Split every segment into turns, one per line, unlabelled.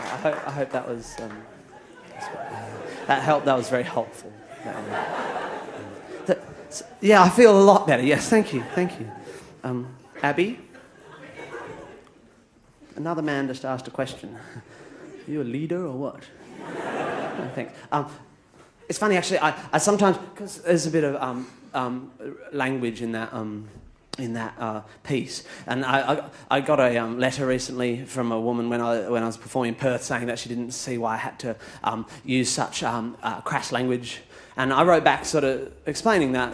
I hope that was that helped. That was very helpful. Yeah, I feel a lot better. Yes, thank you. Abby, another man just asked a question. Are you a leader or what? No, thanks. It's funny actually. I sometimes, because there's a bit of language in that piece, and I got a letter recently from a woman when I was performing in Perth, saying that she didn't see why I had to use such crass language, and I wrote back sort of explaining that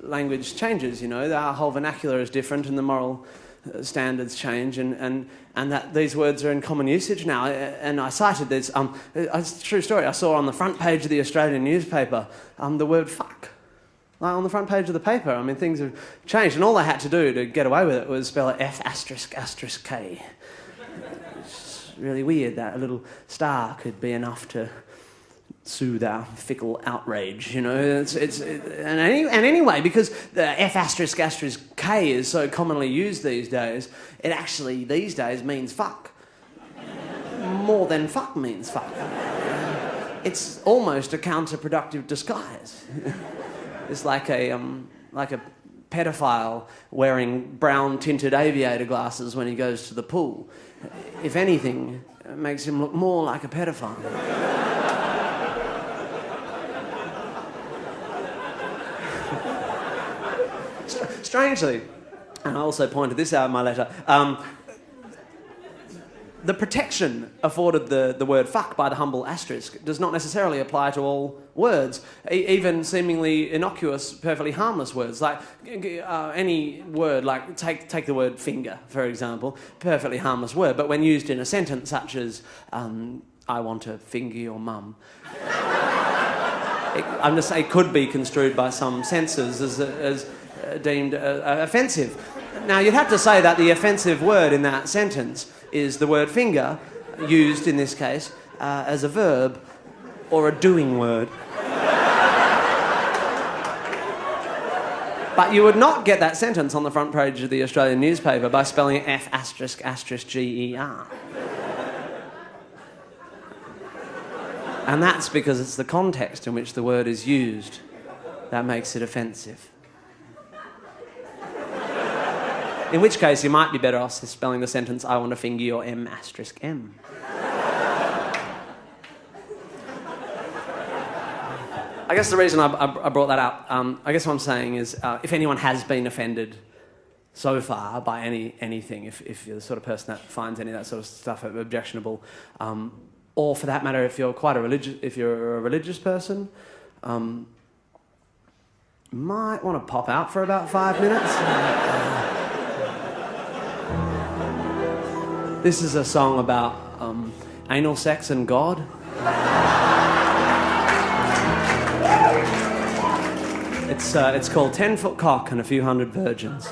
language changes. You know, our whole vernacular is different, and the moral standards change, and that these words are in common usage now. And I cited this. It's a true story. I saw on the front page of the Australian newspaper the word "fuck." Like on the front page of the paper. I mean, things have changed, and all I had to do to get away with it was spell it F***K. It's really weird that a little star could be enough to soothe our fickle outrage, you know. Anyway, because the F***K is so commonly used these days, it actually these days means fuck. More than fuck means fuck. It's almost a counterproductive disguise. It's like a pedophile wearing brown tinted aviator glasses when he goes to the pool. If anything, it makes him look more like a pedophile. Strangely, and I also pointed this out in my letter, the protection afforded the word fuck by the humble asterisk does not necessarily apply to all words, even seemingly innocuous, perfectly harmless words. Like any word, like take the word finger, for example, perfectly harmless word, but when used in a sentence such as, I want to finger your mum, I'm just saying it could be construed by some censors as deemed offensive. Now, you'd have to say that the offensive word in that sentence is the word finger, used in this case as a verb or a doing word. But you would not get that sentence on the front page of the Australian newspaper by spelling it F***Ger. And that's because it's the context in which the word is used that makes it offensive. In which case, you might be better off spelling the sentence, I want to finger your M***. I guess the reason I brought that up, I guess what I'm saying is, if anyone has been offended so far by anything, if you're the sort of person that finds any of that sort of stuff objectionable, or for that matter, if you're a religious person, might want to pop out for about 5 minutes. This is a song about anal sex and God. It's called 10-Foot Cock and a Few Hundred Virgins.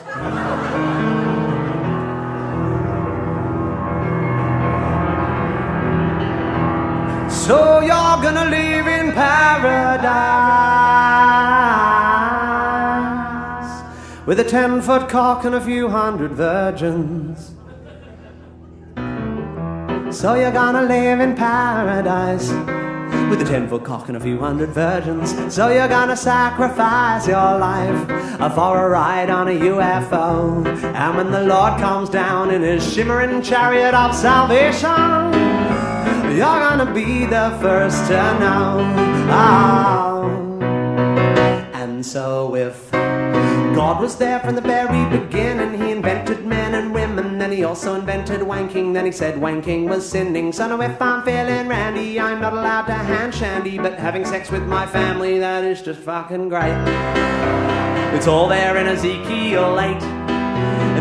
So you're gonna live in paradise with a 10-foot cock and a few hundred virgins. So you're gonna live in paradise with a 10-foot cock and a few hundred virgins. So you're gonna sacrifice your life for a ride on a UFO. And when the Lord comes down in his shimmering chariot of salvation, you're gonna be the first to know. Oh. And so if God was there from the very beginning, he invented men and women, then he also invented wanking, then he said wanking was sinning. So now if I'm feeling randy, I'm not allowed to hand shandy, but having sex with my family, that is just fucking great. It's all there in Ezekiel 8,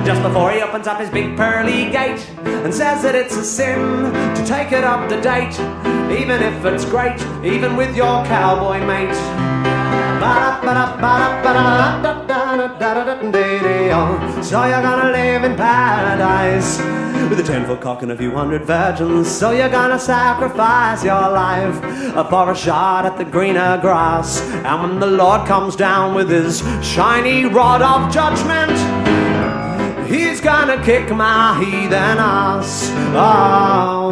just before he opens up his big pearly gate and says that it's a sin to take it up to date, even if it's great, even with your cowboy mate. So you're gonna live in paradise with a 10-foot cock and a few hundred virgins. So you're gonna sacrifice your life for a shot at the greener grass. And when the Lord comes down with his shiny rod of judgment, he's gonna kick my heathen ass. Oh.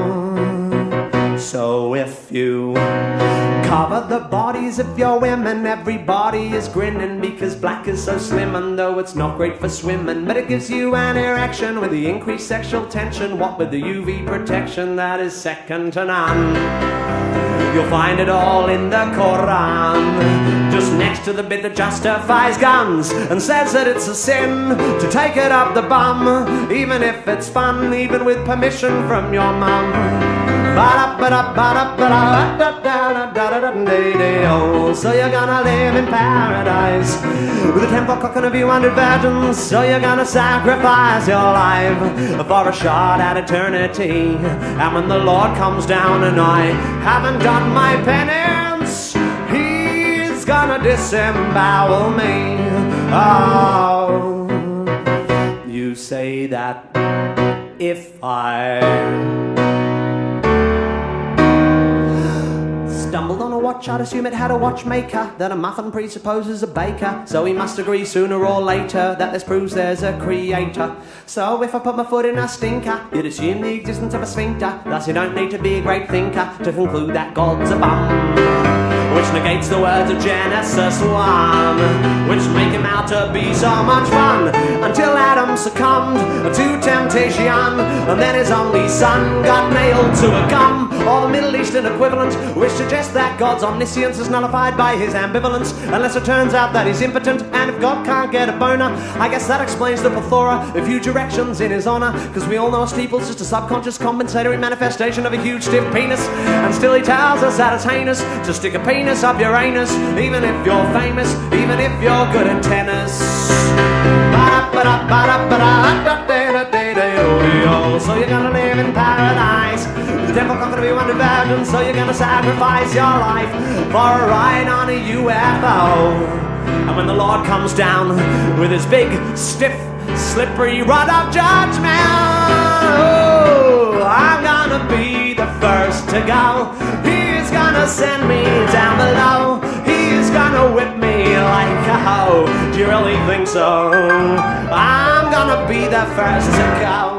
But the bodies of your women, everybody is grinning because black is so slim, and though it's not great for swimming, but it gives you an erection with the increased sexual tension. What with the UV protection, that is second to none. You'll find it all in the Quran, just next to the bit that justifies guns and says that it's a sin to take it up the bum, even if it's fun, even with permission from your mum. So you're gonna live in paradise with a 10-foot cock and a few hundred virgins. So you're gonna sacrifice your life for a shot at eternity. And when the Lord comes down and I haven't done my penance, He's gonna disembowel me. Oh, you say that if I stumbled on a watch, I'd assume it had a watchmaker, that a muffin presupposes a baker, so we must agree sooner or later that this proves there's a creator. So if I put my foot in a stinker, you'd assume the existence of a sphincter, thus you don't need to be a great thinker to conclude that God's a bum, which negates the words of Genesis 1, which make him out to be so much fun, until Adam succumbed to temptation, and then his only son got nailed to a gum, or the Middle Eastern equivalent, which suggests that God's omniscience is nullified by his ambivalence, unless it turns out that he's impotent, and if God can't get a boner, I guess that explains the plethora of huge erections in his honor, because we all know a steeple's just a subconscious compensatory manifestation of a huge stiff penis, and still he tells us that it's heinous to stick a penis up your anus, even if you're famous, even if you're good at tennis. So you're gonna live in paradise with the 10-foot cock and a few hundred virgins. So you're gonna sacrifice your life for a ride on a UFO. And when the Lord comes down with his big, stiff, slippery rod of judgment, oh, I'm gonna be the first to go. He's gonna send me down below. He's gonna whip me like a hoe. Do you really think so? I'm gonna be the first to go.